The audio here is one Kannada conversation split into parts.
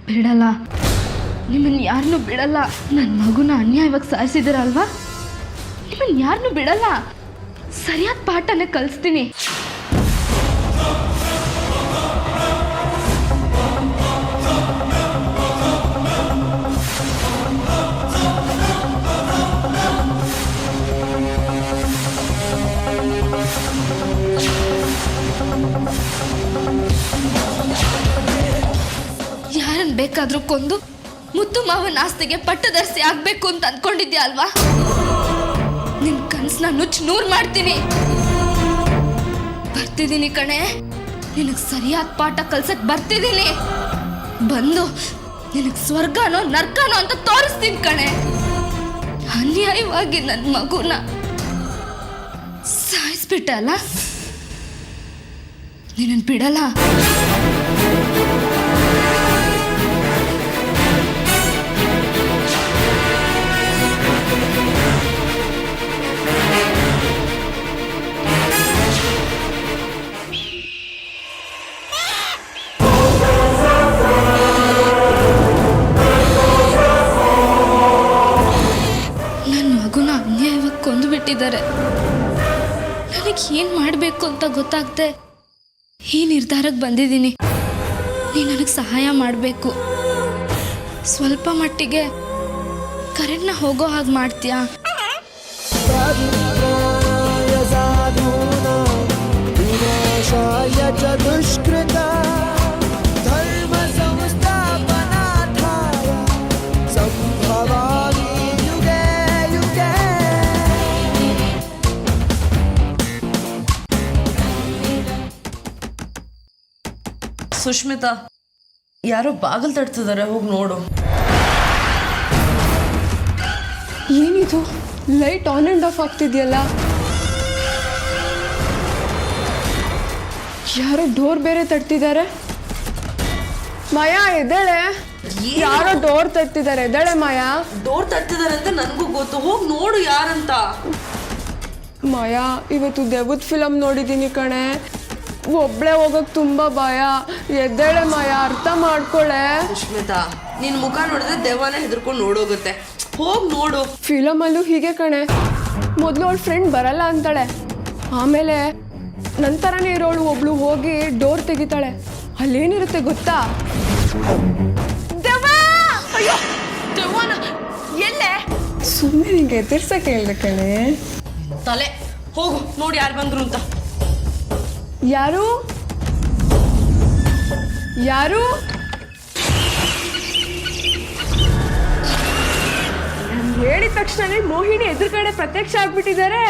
ಬಿಡಲ್ಲ, ನಿಮ್ಮನ್ನು ಯಾರನ್ನೂ ಬಿಡಲ್ಲ. ನನ್ನ ಮಗುನ ಅನ್ಯಾಯವಾಗಿ ಸಾಯಿಸಿದಿರಲ್ವಾ, ನಿಮ್ಮನ್ನು ಯಾರನ್ನೂ ಬಿಡಲ್ಲ. ಸರಿಯಾದ ಪಾಠನೇ ಕಲಿಸ್ತೀನಿ. ಯಾರನ್ನು ಬೇಕಾದರೂ ಕೊಂದು ಮುದ್ದು ಮಾವನ ಆಸ್ತಿಗೆ ಪಟ್ಟದರ್ಸಿ ಆಗ್ಬೇಕು ಅಂತ ಅಂದ್ಕೊಂಡಿದ್ಯಾ ಅಲ್ವಾ? ನಿನ್ ಕನಸನ್ನ ನುಚ್ಚು ನೂರು ಮಾಡ್ತೀನಿ. ಬರ್ತಿದ್ದೀನಿ ಕಣೆ, ನಿನಗೆ ಸರಿಯಾದ ಪಾಠ ಕಲ್ಸಕ್ ಬರ್ತಿದ್ದೀನಿ. ಬಂದು ನಿನಗೆ ಸ್ವರ್ಗನೋ ನರ್ಕನೋ ಅಂತ ತೋರಿಸ್ತೀನಿ ಕಣೆ. ಅನ್ಯಾಯವಾಗಿ ನನ್ನ ಮಗುನ ಸಾಯಿಸ್ಬಿಟ್ಟೆ ಅಲ್ಲ, ನಿನ್ನನ್ನು ಬಿಡಲ್ಲ. ಕೊಂದುಬಿಟ್ಟಿದ್ದಾರೆ. ನನಗೆ ಏನು ಮಾಡಬೇಕು ಅಂತ ಗೊತ್ತಾಗದೆ ಈ ನಿರ್ಧಾರಕ್ಕೆ ಬಂದಿದ್ದೀನಿ. ನೀ ನನಗೆ ಸಹಾಯ ಮಾಡಬೇಕು. ಸ್ವಲ್ಪ ಮಟ್ಟಿಗೆ ಕರೆಂಟ್ನ ಹೋಗೋ ಹಾಗೆ ಮಾಡ್ತೀಯಾ? ಸುಷ್ಮಿತಾ, ಯಾರೋ ಬಾಗಿಲು ತಡ್ತಿದ್ದಾರೆ, ಹೋಗಿ ನೋಡು. ಏನಿದು ಲೈಟ್ ಆನ್ ಆ್ಯಂಡ್ ಆಫ್ ಆಗ್ತಿದೆಯಲ್ಲ? ಯಾರೋ ಡೋರ್ ಬೇರೆ ತಡ್ತಿದ್ದಾರೆ. ಮಾಯಾ ಎದ್ದೇಳೆ, ಯಾರೋ ಡೋರ್ ತಡ್ತಿದ್ದಾರೆ, ಎದ್ದೇಳೆ ಮಾಯಾ. ಡೋರ್ ತಡ್ತಿದ್ದಾರೆ ಅಂತ ನನಗೂ ಗೊತ್ತು, ಹೋಗಿ ನೋಡು ಯಾರಂತ. ಮಾಯಾ, ಇವತ್ತು ದೆವ್ವದ ಫಿಲಮ್ ನೋಡಿದ್ದೀನಿ ಕಣೆ, ಒಬ್ಳೆ ಹೋಗಕ್ ತುಂಬಾ ಭಯ. ಎದ್ದೇಳೆ ಮಾಯಾ, ಅರ್ಥ ಮಾಡ್ಕೊಳ್ಳೆ. ಸುಷ್ಮಿತಾ, ನಿನ್ ಮುಖ ನೋಡಿದ್ರೆ ದೆವ್ವನೇ ಹೆದರ್ಕೊಂಡು ನೋಡೋಗುತ್ತೆ, ಹೋಗಿ ನೋಡು. ಫಿಲಮಲ್ಲೂ ಹೀಗೆ ಕಣೆ, ಮೊದಲು ಅವಳ ಫ್ರೆಂಡ್ ಬರಲ್ಲ ಅಂತಾಳೆ, ಆಮೇಲೆ ನಂತರನೇ ಇರೋಳು ಒಬ್ಳು ಹೋಗಿ ಡೋರ್ ತೆಗಿತಾಳೆ. ಅಲ್ಲೇನಿರುತ್ತೆ ಗೊತ್ತಾ? ಎಲ್ಲೇ ಸುಮ್ಮನೆ ನಿಂಗೆ ಎದುರ್ಸಕ್ಕೆ ಹೇಳ್ದೆ ಕಣೆ. ತಲೆ ಹೋಗು, ನೋಡಿ ಯಾರು ಬಂದ್ರು ಅಂತ. ಯಾರು ಯಾರು? ನಾನು ಹೇಳಿದ ತಕ್ಷಣ ಮೋಹಿನಿ ಎದುರುಗಡೆ ಪ್ರತ್ಯಕ್ಷ ಆಗ್ಬಿಟ್ಟಿದ್ದಾರೆ.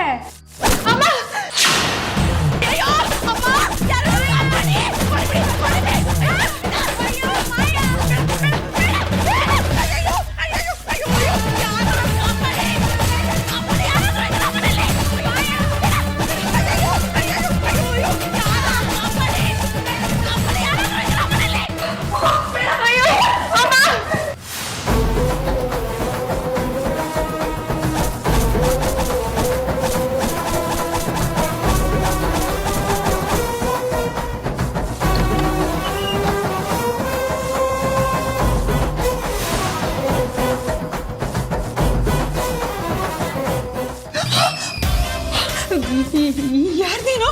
ಯಾರು ನೀನು?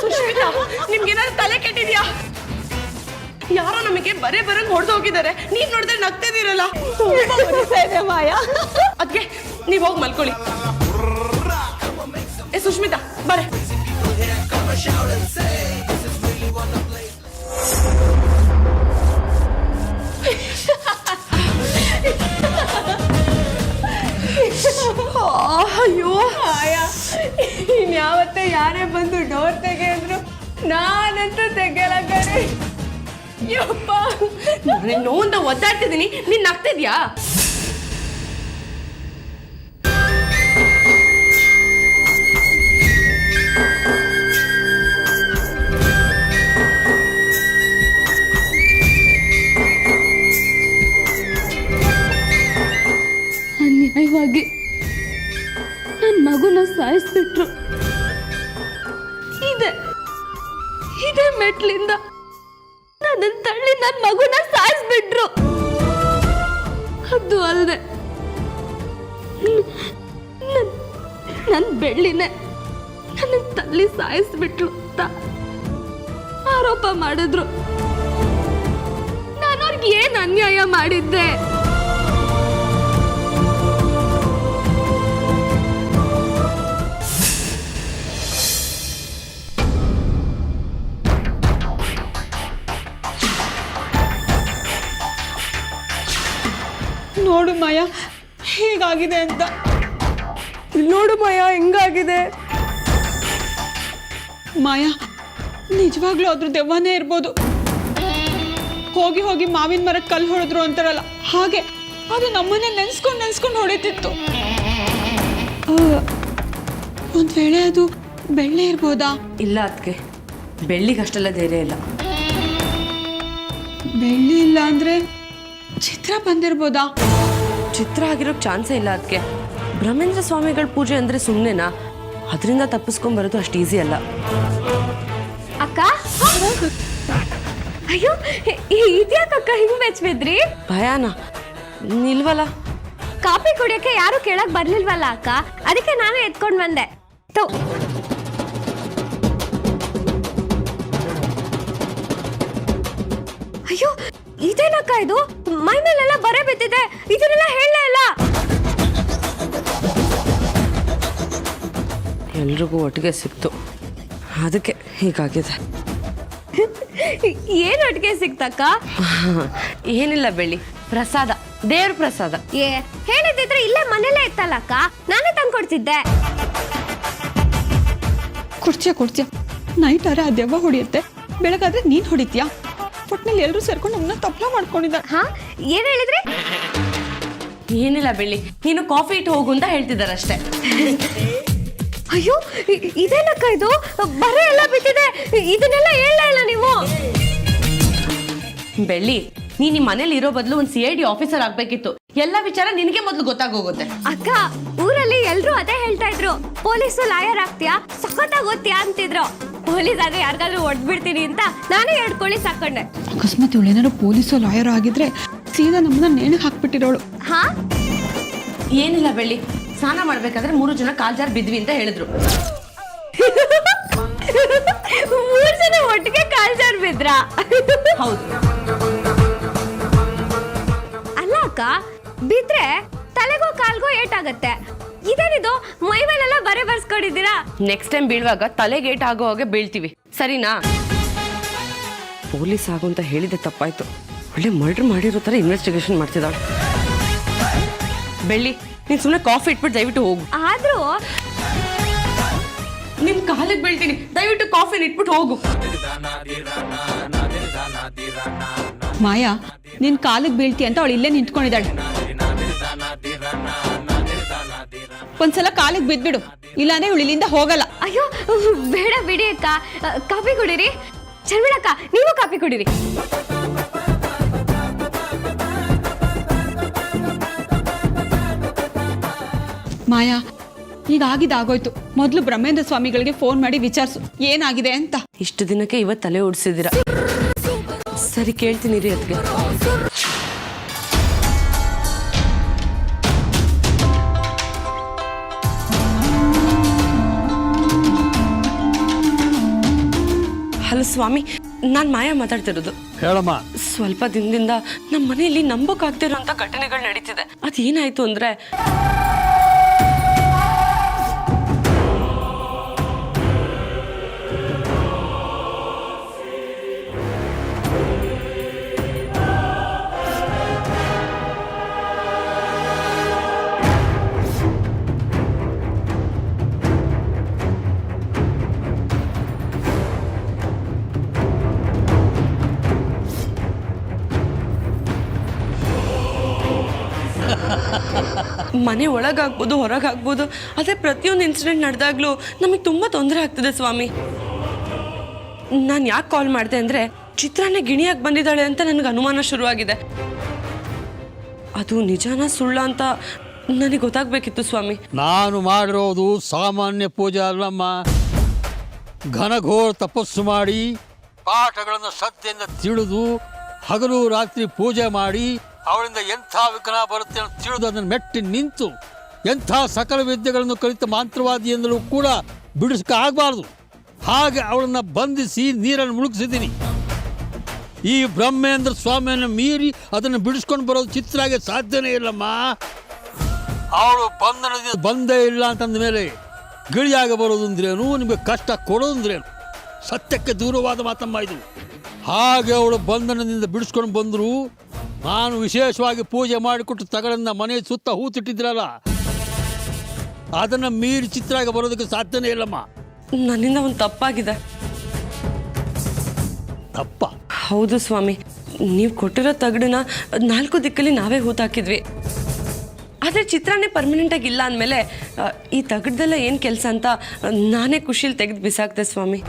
ಸುಷ್ಮಿತಾ, ನಿಮ್ಗೇನಾದ್ರು ತಲೆ ಕೆಟ್ಟಿದ್ಯಾ? ಯಾರೋ ನಮಗೆ ಬರಂಗ್ ಹೊಡೆದು ಹೋಗಿದ್ದಾರೆ. ನೀವ್ ನೋಡಿದ್ರೆ ನಗ್ತಿದ್ದೀರಲ್ಲ. ಇದೆ ಮಾಯಾ. ಅದಕ್ಕೆ ನೀವ್ ಹೋಗಿ ಮಲ್ಕೊಳ್ಳಿ. ಏ ಸುಷ್ಮಿತಾ ಬರೇ. ಅಯ್ಯೋ ಮಾಯಾ, ಇನ್ಯಾವತ್ತೇ ಯಾರೇ ಬಂದು ಡೋರ್ ತೆಗೆ ಅಂದ್ರು ನಾನಂತೂ ತೆಗೆಯಲ್ಲ ಕಣೆ. ಯಪ್ಪ, ನೋವಂತ ಒದ್ದಾಡ್ತಿದ್ದೀನಿ, ನೀನ್ ನಗ್ತಿದ್ಯಾ? ಅನ್ಯಾಯವಾಗಿ ನನ್ನ ಮಗುನ ಸಾಯಿಸ್ಬಿಟ್ರು. ಇದೇ ಮೆಟ್ಲಿಂದ ನನ್ನ ತಳ್ಳಿ ನನ್ನ ಮಗುನ ಸಾಯಿಸ್ಬಿಟ್ರು. ಅದು ಅಲ್ಲದೆ ನನ್ನ ಬೆಳ್ಳಿನೇ ನನ್ನ ತಳ್ಳಿ ಸಾಯಿಸ್ಬಿಟ್ರು ಅಂತ ಆರೋಪ ಮಾಡಿದ್ರು. ನಾನು ಅವ್ರಿಗೆ ಏನ್ ಅನ್ಯಾಯ ಮಾಡಿದ್ದೆ? ನೋಡು ಮಾಯಾ ಹೀಗಾಗಿದೆ ಅಂತ. ನೋಡು ಮಾಯಾ ಹೆಂಗಾಗಿದೆ. ಮಾಯಾ ನಿಜವಾಗ್ಲೂ ಅದ್ರ ದೆವ್ವನೇ ಇರ್ಬೋದು. ಹೋಗಿ ಹೋಗಿ ಮಾವಿನ ಮರಕ್ಕೆ ಕಲ್ಲು ಹೊಡೆದ್ರು ಅಂತಾರಲ್ಲ ಹಾಗೆ ಅದು ನಮ್ಮನ್ನೇ ನೆನ್ಸ್ಕೊಂಡು ಹೊಡಿತಿತ್ತು. ಒಂದ್ ವೇಳೆ ಅದು ಬೆಳ್ಳಿ ಇರ್ಬೋದಾ? ಇಲ್ಲ ಅದಕ್ಕೆ ಬೆಳ್ಳಿಗೆ ಅಷ್ಟೆಲ್ಲ ಧೈರ್ಯ ಇಲ್ಲ. ಬೆಳ್ಳಿ ಇಲ್ಲ ಅಂದ್ರೆ ಚಿತ್ರ ಬಂದಿರ್ಬೋದಾ? ಚಿತ್ರ ಆಗಿರೋಕ್ ಚಾನ್ಸೇ ಇಲ್ಲ. ಅದಕ್ಕೆ ಬ್ರಹ್ಮೇಂದ್ರ ಸ್ವಾಮಿಗಳ ಪೂಜೆ ಅಂದ್ರೆ ಸುಮ್ಮನೆನಾ? ಅದರಿಂದ ತಪ್ಪಿಸ್ಕೊಂಡ್ ಬರೋದು ಅಷ್ಟು ಈಸಿ ಅಲ್ಲ. ಅಕ್ಕ, ಅಯ್ಯೋ ಇದ್ಯಾಕಕ್ಕ ಹಿಂಗ್ ಬೆಚ್ಬಿದ್ರಿ? ಭಯಾನ ನಿಲ್ವಲ್ಲ. ಕಾಫಿ ಕುಡಿಯಕ್ಕೆ ಯಾರು ಕೇಳಕ್ ಬರ್ಲಿಲ್ವಲ್ಲ ಅಕ್ಕ, ಅದಕ್ಕೆ ನಾನೇ ಎತ್ಕೊಂಡ್ ಬಂದೆ. ಅಯ್ಯೋ ಇದೇನಕ್ಕ ಇದು? ಮೈ ಮೇಲೆಲ್ಲ ಬರೆ ಬಿದ್ದಿದೆ. ಇದನ್ನೆಲ್ಲ ಹೇಳಲೇ ಇಲ್ಲ. ಎಲ್ರಿಗೂ ಒಟ್ಟಿಗೆ ಸಿಕ್ತು, ಅದಕ್ಕೆ ಹೀಗಾಗಿದೆ. ಏನ್ ಒಟ್ಟಿಗೆ ಸಿಕ್ತಕ್ಕ? ಏನಿಲ್ಲ ಬೆಳ್ಳಿ, ಪ್ರಸಾದ, ದೇವ್ರ ಪ್ರಸಾದ. ಹೇಳಿದ್ರೆ ಇಲ್ಲೇ ಮನೇಲೇ ಇತ್ತಲ್ಲ ಅಕ್ಕ, ನಾನೇ ತಂದ್ಕೊಡ್ತಿದ್ದೆ. ಕೊಡ್ತೀಯ ನೈಟ್ ಆದ್ರೆ ಆ ದೆವ್ವ ಹೊಡಿಯುತ್ತೆ, ಬೆಳಗಾದ್ರೆ ನೀನ್ ಹೊಡಿತೀಯಾ? ಒಟ್ನಲ್ಲಿ ಎಲ್ಲರೂ ಸೇರ್ಕೊಂಡು ನಮ್ಮನ್ನ ತಪ್ಪಲ ಮಾಡ್ಕೊಂಡಿದ್ದಾರೆ. ಹಾ, ಏನ್ ಹೇಳಿದ್ರಿ? ಏನಿಲ್ಲ ಬೆಳ್ಳಿ, ನೀನು ಕಾಫಿ ಇಟ್ಟು ಹೋಗು ಅಂತ ಹೇಳ್ತಿದ್ದಾರಷ್ಟೇ. ಅಯ್ಯೋ ಇದೇನಕ್ಕ ಇದು? ಬರೆ ಎಲ್ಲ ಬಿಟ್ಟಿದೆ. ಇದನ್ನೆಲ್ಲ ಹೇಳಲೇ ಇಲ್ಲ ನೀವು. ಬೆಳ್ಳಿ, ನೀನ್ ಈ ಮನೇಲಿ ಇರೋ ಬದಲು ಒಂದು CID ಆಫೀಸರ್ ಆಗ್ಬೇಕಿತ್ತು. ಎಲ್ಲ ವಿಚಾರ ನಿನಗೆ ಮೊದಲು ಗೊತ್ತಾಗೋಗುತ್ತೆ. ಅಕ್ಕ, ಊರಲ್ಲಿ ಎಲ್ರು ಅದೇ ಹೇಳ್ತಾ ಇದ್ರು, ಪೊಲೀಸು ಲಾಯರ್ ಆಗ್ತೀಯಾ, ಸಖತ್ತಾಗಿ ಓದ್ತೀಯಾ ಅಂತಿದ್ರು. ಪೊಲೀಸ್ ಆದ್ರೆ ಯಾರಿಗಾದ್ರೂ ಹೊಡ್ಬಿಡ್ತೀನಿ ಅಂತ ನಾನೇ 2 ಕೋಳಿ ಸಾಕೊಂಡೆ. ಅಕಸ್ಮಾತ್ ಇವಳು ಏನಾದ್ರು ಪೊಲೀಸು ಲಾಯರ್ ಆಗಿದ್ರೆ ಸೀದಾ ನಮ್ಮನ್ನ ನೇಣಿಗೆ ಹಾಕ್ಬಿಟ್ಟಿರೋಳು. ಹಾ, ಏನಿಲ್ಲ ಬೆಳ್ಳಿ, ಸ್ನಾನ ಮಾಡ್ಬೇಕಾದ್ರೆ 3 ಜನ ಕಾಲ್ಜಾರ್ ಬಿದ್ವಿ ಅಂತ ಹೇಳಿದ್ರು. 3 ಜನ ಒಟ್ಟಿಗೆ ಕಾಲ್ಜಾರ್ ಬಿದ್ರಾ? ಹೌದು. ಅಲ್ಲ ಅಕ್ಕ, ಬಿದ್ರೆ ತಲೆಗೋ ಕಾಲ್ಗೋ ಏಟಾಗತ್ತೆ. ಇದೇನಿದು ಮೈ ಮೇಲೆಲ್ಲ ಬರೆ ಬರ್ಸ್ಕೊಂಡಿದ್ದೀರಾ? ನೆಕ್ಸ್ಟ್ ಟೈಮ್ ಬೀಳುವಾಗ ತಲೆಗೆ ಏಟ್ ಆಗೋ ಹಾಗೆ ಬೀಳ್ತೀವಿ, ಸರಿನಾ? ಪೊಲೀಸ್ ಆಗು ಅಂತ ಹೇಳಿದೆ ತಪ್ಪಾಯ್ತು. ಒಳ್ಳೆ ಮರ್ಡರ್ ಮಾಡಿರೋ ತರ ಇನ್ವೆಸ್ಟಿಗೇಷನ್ ಮಾಡ್ತಿದ್ದಾಳೆ. ಬೆಳ್ಳಿ, ನೀನ್ ಸುಮ್ಮನೆ ಕಾಫಿ ಇಟ್ಬಿಟ್ಟು ದಯವಿಟ್ಟು ಹೋಗು. ಆದ್ರೂ ನಿನ್ ಕಾಲಿಗೆ ಬೀಳ್ತೀನಿ, ದಯವಿಟ್ಟು ಕಾಫಿನ ಇಟ್ಬಿಟ್ಟು ಹೋಗು. ಮಾಯಾ, ನಿನ್ ಕಾಲಿಗೆ ಬೀಳ್ತಿ ಅಂತ ಅವಳು ಇಲ್ಲೇ ನಿಂತ್ಕೊಂಡಿದ್ದಾಳೆ. ಒಂದ್ಸಲ ಕಾಲಿಗೆ ಬಿದ್ಬಿಡು, ಇಲ್ಲಾಂದ್ರೆ ಇವಳು ಇಲ್ಲಿಂದ ಹೋಗಲ್ಲ. ಅಯ್ಯೋ ಬೇಡ ಬಿಡಿ ಅಕ್ಕ, ಕಾಫಿ ಕುಡೀರಿ. ಶರ್ಮಿಳಕ್ಕ, ನೀವು ಕಾಫಿ ಕುಡೀರಿ. ಮಾಯಾ, ಈಗ ಆಗಿದ್ದಾಗೋಯ್ತು. ಮೊದಲು ಬ್ರಹ್ಮೇಂದ್ರ ಸ್ವಾಮಿಗಳಿಗೆ ಫೋನ್ ಮಾಡಿ ವಿಚಾರಿಸು ಏನಾಗಿದೆ ಅಂತ. ಇಷ್ಟು ದಿನಕ್ಕೆ ಇವತ್ತು ತಲೆ ಓಡಿಸಿದ್ದೀರಾ. ಸರಿ, ಕೇಳ್ತೀನಿ ರೀ ಅದಕ್ಕೆ. ಹಲೋ ಸ್ವಾಮಿ, ನಾನು ಮಾಯಾ ಮಾತಾಡ್ತಿರೋದು. ಹೇಳಮ್ಮ. ಸ್ವಲ್ಪ ದಿನದಿಂದ ನಮ್ಮ ಮನೆಯಲ್ಲಿ ನಂಬಕ್ಕಾಗ್ತಿರೋಂಥ ಘಟನೆಗಳು ನಡೀತಿದೆ. ಅದೇನಾಯ್ತು ಅಂದ್ರೆ, ಮನೆ ಒಳಗಾಗ್ಬೋದು ಹೊರಗಾಗ್ಬೋದು, ಅದೇ ಪ್ರತಿಯೊಂದು ಇನ್ಸಿಡೆಂಟ್ ನಡೆದಾಗ್ಲೂ ನಮಗೆ ತುಂಬ ತೊಂದರೆ ಆಗ್ತಿದೆ ಸ್ವಾಮಿ. ನಾನು ಯಾಕೆ ಕಾಲ್ ಮಾಡಿದೆ ಅಂದರೆ, ಚಿತ್ರಾನೇ ಗಿಣಿಯಾಗಿ ಬಂದಿದ್ದಾಳೆ ಅಂತ ನನಗೆ ಅನುಮಾನ ಶುರುವಾಗಿದೆ. ಅದು ನಿಜಾನ ಸುಳ್ಳ ಅಂತ ನನಗೆ ಗೊತ್ತಾಗಬೇಕಿತ್ತು ಸ್ವಾಮಿ. ನಾನು ಮಾಡಿರೋದು ಸಾಮಾನ್ಯ ಪೂಜೆ ಅಲ್ಲಮ್ಮ. ಘನಘೋರ ತಪಸ್ಸು ಮಾಡಿ ಪಾಠಗಳನ್ನು ಶ್ರದ್ಧೆಯಿಂದ ತಿಳಿದು ಹಗಲು ರಾತ್ರಿ ಪೂಜೆ ಮಾಡಿ ಅವಳಿಂದ ಎಂಥ ವಿಘ್ನ ಬರುತ್ತೆ ಅಂತ ತಿಳಿದು ಅದನ್ನು ಮೆಟ್ಟಿ ನಿಂತು ಎಂಥ ಸಕಲ ವಿದ್ಯೆಗಳನ್ನು ಕಲಿತ ಮಂತ್ರವಾದಿ ಎಂದಲೂ ಕೂಡ ಬಿಡಿಸಕ್ಕೆ ಆಗಬಾರ್ದು. ಹಾಗೆ ಅವಳನ್ನು ಬಂಧಿಸಿ ನೀರನ್ನು ಮುಳುಗಿಸಿದ್ದೀನಿ. ಈ ಬ್ರಹ್ಮೇಂದ್ರ ಸ್ವಾಮಿಯನ್ನು ಮೀರಿ ಅದನ್ನು ಬಿಡಿಸ್ಕೊಂಡು ಬರೋದು ಚಿತ್ರಾಗೆ ಸಾಧ್ಯನೇ ಇಲ್ಲಮ್ಮ. ಅವಳು ಬಂಧನದಿಂದ ಬಂದೇ ಇಲ್ಲ ಅಂತಂದ ಮೇಲೆ ಗಿಳಿಯಾಗ ಬರೋದು ಅಂದ್ರೇನು, ನಿಮಗೆ ಕಷ್ಟ ಕೊಡೋದು ಅಂದ್ರೇನು? ಸತ್ಯಕ್ಕೆ ದೂರವಾದ ಮಾತಮ್ಮ ಇದು. ಹಾಗೆ ಅವಳು ಬಂಧನದಿಂದ ಬಿಡಿಸ್ಕೊಂಡು ಬಂದರು. ನಾನು ವಿಶೇಷವಾಗಿ ಪೂಜೆ ಮಾಡಿಕೊಟ್ಟು ತಗಳನ್ನ ಮನೆ ಸುತ್ತ ಹೂತಿಟ್ಟಿದ್ರಲ್ಲ, ಅದನ್ನು ಮೀರಿ ಚಿತ್ರಾಗ ಬರೋದಕ್ಕೆ ಸಾಧ್ಯನೇ ಇಲ್ಲಮ್ಮ. ನನ್ನಿಂದ ಒಂದು ತಪ್ಪಾಗಿದೆ. ತಪ್ಪ? ಹೌದು ಸ್ವಾಮಿ, ನೀವು ಕೊಟ್ಟಿರೋ ತಗಡನ್ನ 4 ದಿಕ್ಕಲ್ಲಿ ನಾವೇ ಹೂತಾಕಿದ್ವಿ. ಆದರೆ ಚಿತ್ರಾನೇ ಪರ್ಮನೆಂಟಾಗಿ ಇಲ್ಲ ಅಂದಮೇಲೆ ಈ ತಗಡ್ದೆಲ್ಲ ಏನು ಕೆಲಸ ಅಂತ ನಾನೇ ಖುಷಿಲಿ ತೆಗೆದು ಬಿಸಾಕ್ದೆ ಸ್ವಾಮಿ.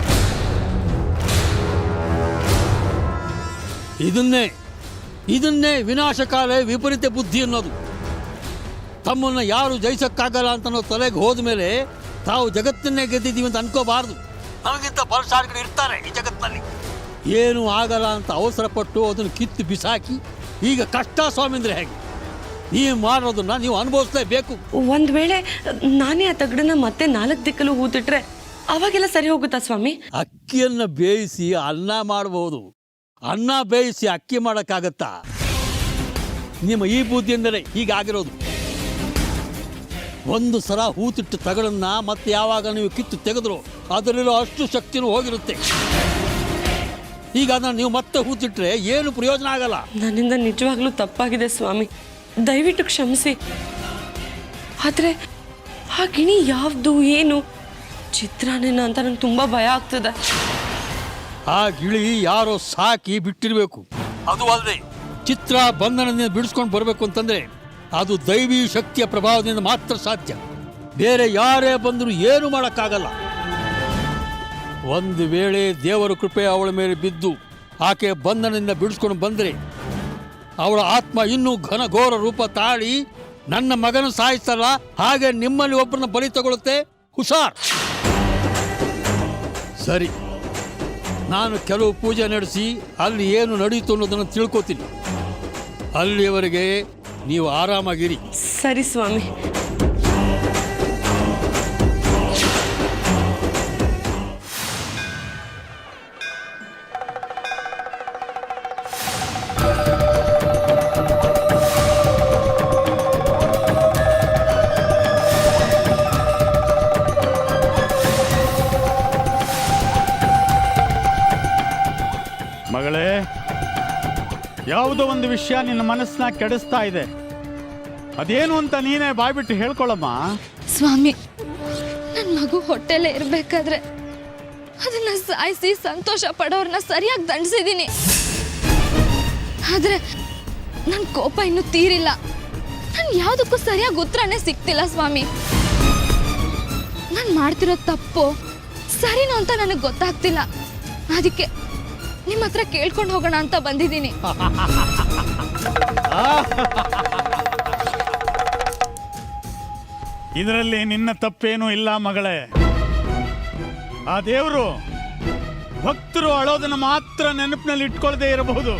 ಇದನ್ನೇ ವಿನಾಶಕಾಲ ವಿಪರೀತ ಬುದ್ಧಿ ಅನ್ನೋದು. ತಮ್ಮನ್ನು ಯಾರು ಜಯಿಸಕ್ಕಾಗಲ್ಲ ಅಂತ ಅನ್ನೋ ತಲೆಗೆ ಹೋದ ಮೇಲೆ ತಾವು ಜಗತ್ತನ್ನೇ ಗೆದ್ದಿದ್ದೀವಿ ಅಂತ ಅನ್ಕೋಬಾರ್ದು. ನಮಗಿಂತ ಬಲಶಾಲಿಗಳು ಇರ್ತಾರೆ ಈ ಜಗತ್ತಿನಲ್ಲಿ. ಏನೂ ಆಗಲ್ಲ ಅಂತ ಅವಸರಪಟ್ಟು ಅದನ್ನು ಕಿತ್ತು ಬಿಸಾಕಿ ಈಗ ಕಷ್ಟ ಸ್ವಾಮಿ ಅಂದರೆ ಹೇಗೆ? ನೀವು ಮಾಡೋದನ್ನ ನೀವು ಅನುಭವಿಸಲೇಬೇಕು. ಒಂದು ವೇಳೆ ನಾನೇ ಆ ತಗಡನ್ನ ಮತ್ತೆ 4 ದಿಕ್ಕಲ್ಲೂ ಹೂತಿಟ್ರೆ ಅವಾಗೆಲ್ಲ ಸರಿ ಹೋಗುತ್ತಾ ಸ್ವಾಮಿ? ಅಕ್ಕಿಯನ್ನು ಬೇಯಿಸಿ ಅನ್ನ ಮಾಡಬಹುದು, ಅನ್ನ ಬೇಯಿಸಿ ಅಕ್ಕಿ ಮಾಡೋಕ್ಕಾಗತ್ತಾ? ನಿಮ್ಮ ಈ ಬುದ್ಧಿಯಿಂದಲೇ ಹೀಗಾಗಿರೋದು. ಒಂದು ಸಲ ಹೂತಿಟ್ಟು ತಗಳನ್ನ ಮತ್ತೆ ಯಾವಾಗ ನೀವು ಕಿತ್ತು ತೆಗೆದ್ರು ಅದರಲ್ಲಿರೋ ಅಷ್ಟು ಶಕ್ತಿನೂ ಹೋಗಿರುತ್ತೆ. ಈಗ ಅದನ್ನು ನೀವು ಮತ್ತೆ ಹೂತಿಟ್ರೆ ಏನು ಪ್ರಯೋಜನ ಆಗಲ್ಲ. ನನ್ನಿಂದ ನಿಜವಾಗ್ಲೂ ತಪ್ಪಾಗಿದೆ ಸ್ವಾಮಿ, ದಯವಿಟ್ಟು ಕ್ಷಮಿಸಿ. ಆದರೆ ಆ ಗಿಣಿ ಯಾವುದು ಏನು ಚಿತ್ರಾನೇನ ಅಂತ ನಂಗೆ ತುಂಬ ಭಯ ಆಗ್ತದೆ. ಆ ಗಿಳಿ ಯಾರೋ ಸಾಕಿ ಬಿಟ್ಟಿರಬೇಕು. ಅದು ಅಲ್ಲದೆ ಚಿತ್ರ ಬಂಧನದಿಂದ ಬಿಡಿಸ್ಕೊಂಡು ಬರಬೇಕು ಅಂತಂದ್ರೆ ಅದು ದೈವಿ ಶಕ್ತಿಯ ಪ್ರಭಾವದಿಂದ ಮಾತ್ರ ಸಾಧ್ಯ. ಬೇರೆ ಯಾರೇ ಬಂದರೂ ಏನು ಮಾಡೋಕ್ಕಾಗಲ್ಲ. ಒಂದು ವೇಳೆ ದೇವರ ಕೃಪೆ ಅವಳ ಮೇಲೆ ಬಿದ್ದು ಆಕೆ ಬಂಧನದಿಂದ ಬಿಡಿಸ್ಕೊಂಡು ಬಂದರೆ ಅವಳ ಆತ್ಮ ಇನ್ನೂ ಘನಘೋರ ರೂಪ ತಾಳಿ ನನ್ನ ಮಗನ ಸಾಯಿಸಲ್ಲ, ಹಾಗೆ ನಿಮ್ಮಲ್ಲಿ ಒಬ್ಬರನ್ನ ಬಲಿ ತಗೊಳುತ್ತೆ. ಹುಷಾರ್. ಸರಿ, ನಾನು ಕೆಲವು ಪೂಜೆ ನಡೆಸಿ ಅಲ್ಲಿ ಏನು ನಡೆಯಿತು ಅನ್ನೋದನ್ನು ತಿಳ್ಕೊತೀನಿ. ಅಲ್ಲಿಯವರೆಗೆ ನೀವು ಆರಾಮಾಗಿರಿ. ಸರಿ ಸ್ವಾಮಿ. ಮಗಳೇ, ಯಾವುದೋ ಒಂದು ವಿಷಯ ನಿನ್ನ ಮನಸ್ಸನ್ನ ಕೆಡಿಸ್ತಾ ಇದೆ. ಅದೇನು ಅಂತ ನೀನೇ ಬಾಯ್ಬಿಟ್ಟು ಹೇಳ್ಕೊಳ್ಳಮ್ಮ. ಸ್ವಾಮಿ, ನನ್ನ ಮಗು ಹೊಟ್ಟೆಲೇ ಇರಬೇಕಾದ್ರೆ ಅದನ್ನ ಸಾಯಿಸಿ ಸಂತೋಷ ಪಡೋರ್ನ ಸರಿಯಾಗಿ ದಂಡಿಸಿದ್ದೀನಿ. ಆದ್ರೆ ನನ್ನ ಕೋಪ ಇನ್ನೂ ತೀರಿಲ್ಲ. ನಾನು ಯಾವುದಕ್ಕೂ ಸರಿಯಾಗಿ ಉತ್ತರನೇ ಸಿಗ್ತಿಲ್ಲ ಸ್ವಾಮಿ. ನಾನು ಮಾಡ್ತಿರೋ ತಪ್ಪು ಸರಿನೋ ಅಂತ ನನಗೆ ಗೊತ್ತಾಗ್ತಿಲ್ಲ. ಅದಕ್ಕೆ ನಿಮ್ಮ ಹತ್ರ ಕೇಳ್ಕೊಂಡು ಹೋಗೋಣ ಅಂತ ಬಂದಿದ್ದೀನಿ. ಇದರಲ್ಲಿ ನಿನ್ನ ತಪ್ಪೇನೂ ಇಲ್ಲ ಮಗಳೇ. ಆ ದೇವರು ಭಕ್ತರು ಅಳೋದನ್ನು ಮಾತ್ರ ನೆನಪಿನಲ್ಲಿ ಇಟ್ಕೊಳ್ಳದೆ ಇರಬಹುದು.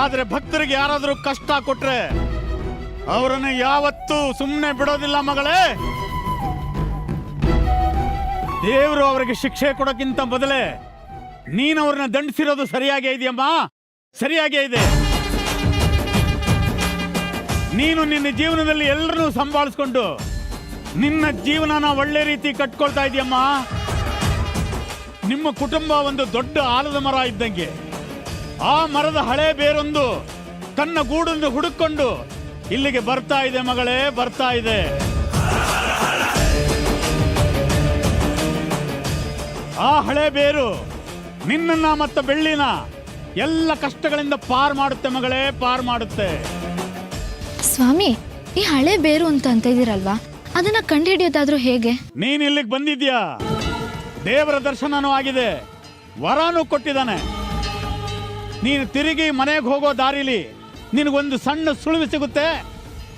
ಆದ್ರೆ ಭಕ್ತರಿಗೆ ಯಾರಾದರೂ ಕಷ್ಟ ಕೊಟ್ರೆ ಅವರನ್ನು ಯಾವತ್ತೂ ಸುಮ್ಮನೆ ಬಿಡೋದಿಲ್ಲ ಮಗಳೇ. ದೇವರು ಅವರಿಗೆ ಶಿಕ್ಷೆ ಕೊಡೋಕ್ಕಿಂತ ಮೊದಲೇ ನೀನು ಅವ್ರನ್ನ ದಂಡಿಸಿರೋದು ಸರಿಯಾಗೇ ಇದೆಯಮ್ಮ, ಸರಿಯಾಗೇ ಇದೆ. ನೀನು ನಿನ್ನ ಜೀವನದಲ್ಲಿ ಎಲ್ಲರನ್ನೂ ಸಂಭಾಳಿಸ್ಕೊಂಡು ನಿನ್ನ ಜೀವನನ ಒಳ್ಳೆ ರೀತಿ ಕಟ್ಕೊಳ್ತಾ ಇದೆಯಮ್ಮ. ನಿಮ್ಮ ಕುಟುಂಬ ಒಂದು ದೊಡ್ಡ ಆಲದ ಮರ ಇದ್ದಂಗೆ. ಆ ಮರದ ಹಳೆ ಬೇರೊಂದು ತನ್ನ ಗೂಡನ್ನು ಹುಡುಕೊಂಡು ಇಲ್ಲಿಗೆ ಬರ್ತಾ ಇದೆ ಮಗಳೇ, ಬರ್ತಾ ಇದೆ. ಆ ಹಳೆ ಬೇರು ನಿನ್ನನ್ನ ಮತ್ತು ಬೆಳ್ಳಿನ ಎಲ್ಲ ಕಷ್ಟಗಳಿಂದ ಪಾರ್ ಮಾಡುತ್ತೆ ಮಗಳೇ, ಪಾರ್ ಮಾಡುತ್ತೆ. ಸ್ವಾಮಿ, ಈ ಹಳೆ ಬೇರು ಅಂತ ಇದ್ದೀರಲ್ವಾ, ಅದನ್ನ ಕಂಡುಹಿಡಿಯೋದಾದ್ರೂ ಹೇಗೆ? ನೀನ್ ಇಲ್ಲಿಗೆ ಬಂದಿದ್ಯಾ, ದೇವರ ದರ್ಶನನೂ ಆಗಿದೆ, ವರನೂ ಕೊಟ್ಟಿದ್ದಾನೆ. ನೀನು ತಿರುಗಿ ಮನೆಗೆ ಹೋಗೋ ದಾರಿಲಿ ನಿನಗೊಂದು ಸಣ್ಣ ಸುಳಿವು ಸಿಗುತ್ತೆ,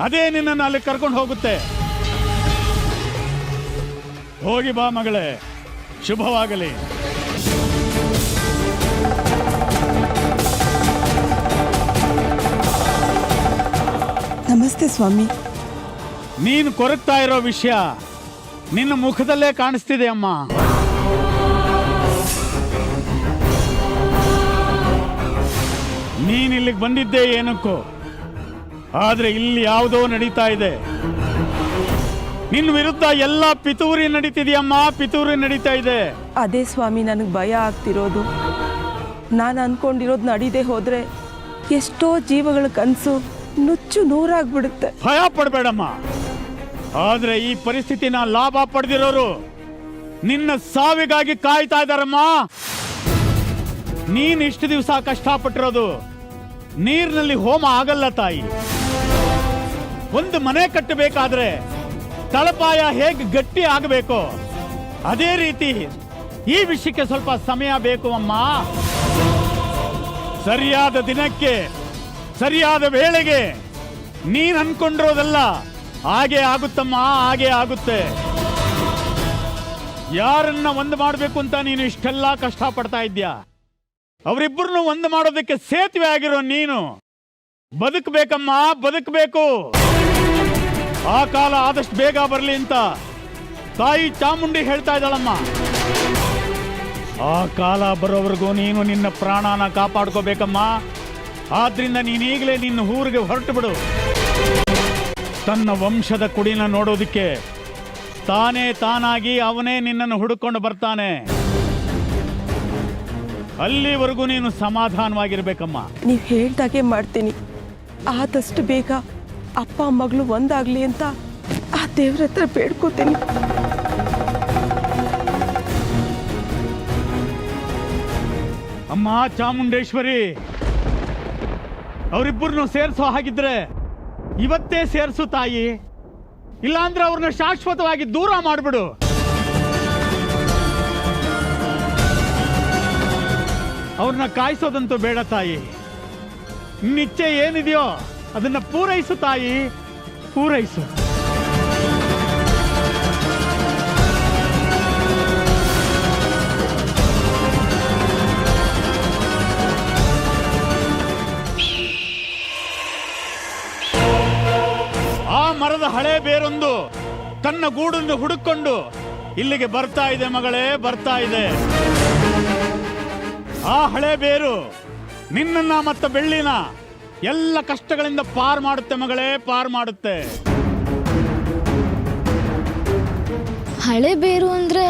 ಅದೇ ನಿನ್ನನ್ನು ಅಲ್ಲಿ ಕರ್ಕೊಂಡು ಹೋಗುತ್ತೆ. ಹೋಗಿ ಬಾ ಮಗಳೇ, ಶುಭವಾಗಲಿ. ನಮಸ್ತೆ ಸ್ವಾಮಿ. ನೀನು ಕೊರಗ್ತಾ ಇರೋ ವಿಷಯ ನಿನ್ನ ಮುಖದಲ್ಲೇ ಕಾಣಿಸ್ತಿದೆ ಅಮ್ಮ. ನೀನ್ ಇಲ್ಲಿಗೆ ಬಂದಿದ್ದೆ ಏನಕ್ಕೋ, ಆದ್ರೆ ಇಲ್ಲಿ ಯಾವುದೋ ನಡೀತಾ ಇದೆ. ನಿನ್ನ ವಿರುದ್ಧ ಎಲ್ಲ ಪಿತೂರಿ ನಡೀತಿದೆಯಮ್ಮ, ಪಿತೂರಿ ನಡೀತಾ ಇದೆ. ಅದೇ ಸ್ವಾಮಿ ನನಗೆ ಭಯ ಆಗ್ತಿರೋದು. ನಾನು ಅನ್ಕೊಂಡಿರೋದು ನಡೀದೇ ಹೋದ್ರೆ ಎಷ್ಟೋ ಜೀವಗಳ ಕನಸು ನುಚ್ಚು ನೂರಾಗ್ಬಿಡುತ್ತೆ. ಭಯ ಪಡಬೇಡಮ್ಮ, ಆದ್ರೆ ಈ ಪರಿಸ್ಥಿತಿನ ಲಾಭ ಪಡೆದಿರೋರು ನಿನ್ನ ಸಾವಿಗಾಗಿ ಕಾಯ್ತಾ ಇದ್ದಾರಮ್ಮ. ನೀನ್ ಇಷ್ಟು ದಿವಸ ಕಷ್ಟಪಟ್ಟಿರೋದು ನೀರಿನಲ್ಲಿ ಹೋಮ ಆಗಲ್ಲ ತಾಯಿ. ಒಂದು ಮನೆ ಕಟ್ಟಬೇಕಾದ್ರೆ ತಳಪಾಯ ಹೇಗೆ ಗಟ್ಟಿ ಆಗಬೇಕು, ಅದೇ ರೀತಿ ಈ ವಿಷಯಕ್ಕೆ ಸ್ವಲ್ಪ ಸಮಯ ಬೇಕು ಅಮ್ಮ. ಸರಿಯಾದ ದಿನಕ್ಕೆ ಸರಿಯಾದ ವೇಳೆಗೆ ನೀನ್ ಅನ್ಕೊಂಡಿರೋದಲ್ಲ ಹಾಗೆ ಆಗುತ್ತಮ್ಮ, ಹಾಗೆ ಆಗುತ್ತೆ. ಯಾರನ್ನ ಒಂದು ಮಾಡಬೇಕು ಅಂತ ನೀನು ಇಷ್ಟೆಲ್ಲ ಕಷ್ಟ ಪಡ್ತಾ ಇದ್ಯಾ, ಅವರಿಬ್ಬರನ್ನು ಒಂದು ಮಾಡೋದಕ್ಕೆ ಸೇತುವೆ ಆಗಿರೋ ನೀನು ಬದುಕಬೇಕಮ್ಮ, ಬದುಕಬೇಕು. ಆ ಕಾಲ ಆದಷ್ಟು ಬೇಗ ಬರಲಿ ಅಂತ ತಾಯಿ ಚಾಮುಂಡಿ ಹೇಳ್ತಾ ಇದ್ದಾಳಮ್ಮ. ಆ ಕಾಲ ಬರೋವರೆಗೂ ನೀನು ನಿನ್ನ ಪ್ರಾಣನ ಕಾಪಾಡ್ಕೋಬೇಕಮ್ಮ. ಆದ್ರಿಂದ ನೀನೀಗಲೇ ನಿನ್ನ ಊರಿಗೆ ಹೊರಟು ಬಿಡು. ತನ್ನ ವಂಶದ ಕುಡಿನ ನೋಡೋದಕ್ಕೆ ತಾನೇ ತಾನಾಗಿ ಅವನೇ ನಿನ್ನನ್ನು ಹುಡುಕೊಂಡು ಬರ್ತಾನೆ. ಅಲ್ಲಿವರೆಗೂ ನೀನು ಸಮಾಧಾನವಾಗಿರ್ಬೇಕಮ್ಮ. ನೀವು ಹೇಳ್ದಾಗೆ ಮಾಡ್ತೀನಿ. ಆದಷ್ಟು ಬೇಗ ಅಪ್ಪ ಮಗಳು ಒಂದಾಗ್ಲಿ ಅಂತ ಆ ದೇವ್ರ ಹತ್ರ ಬೇಡ್ಕೋತೀನಿ. ಅಮ್ಮ ಚಾಮುಂಡೇಶ್ವರಿ, ಅವರಿಬ್ಬರನ್ನು ಸೇರಿಸೋ ಹಾಗಿದ್ರೆ ಇವತ್ತೇ ಸೇರಿಸು ತಾಯಿ, ಇಲ್ಲಾಂದ್ರೆ ಅವ್ರನ್ನ ಶಾಶ್ವತವಾಗಿ ದೂರ ಮಾಡಿಬಿಡು. ಅವ್ರನ್ನ ಕಾಯಿಸೋದಂತೂ ಬೇಡ ತಾಯಿ. ನಿಚ್ಚೆ ಏನಿದೆಯೋ ಅದನ್ನ ಪೂರೈಸು ತಾಯಿ, ಪೂರೈಸು. ಆ ಮರದ ಹಳೆ ಬೇರೊಂದು ತನ್ನ ಗೂಡನ್ನು ಹುಡುಕೊಂಡು ಇಲ್ಲಿಗೆ ಬರ್ತಾ ಇದೆ ಮಗಳೇ, ಬರ್ತಾ ಇದೆ. ಆ ಹಳೆ ಬೇರು ನಿನ್ನನ್ನ ಮತ್ತು ಬೆಳ್ಳಿನ ಎಲ್ಲ ಕಷ್ಟಗಳಿಂದ ಪಾರ್ ಮಾಡುತ್ತೆ ಮಗಳೇ, ಪಾರ್ ಮಾಡುತ್ತೆ. ಹಳೆ ಬೇರು ಅಂದ್ರೆ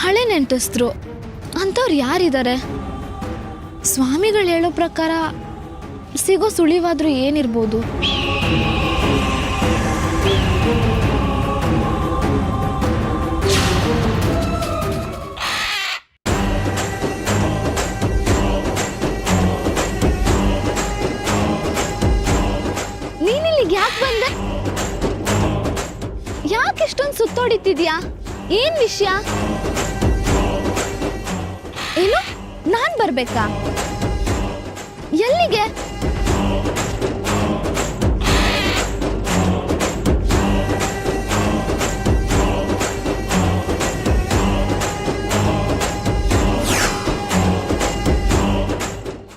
ಹಳೆ ನೆಂಟಸ್ತರು ಅಂಥವ್ರು ಯಾರಿದ್ದಾರೆ? ಸ್ವಾಮಿಗಳು ಹೇಳೋ ಪ್ರಕಾರ ಸಿಗೋ ಸುಳಿವಾದ್ರೂ ಏನಿರ್ಬೋದು? ಯಾಕೆ ಬಂದೆ? ಯಾಕೆ ಇಷ್ಟೊಂದು ಸುತ್ತೋಡಿತಿದ್ಯಾ? ಏನ್ ವಿಷಯ? ಏನು ನಾನ್ ಬರ್ಬೇಕಾ? ಎಲ್ಲಿಗೆ?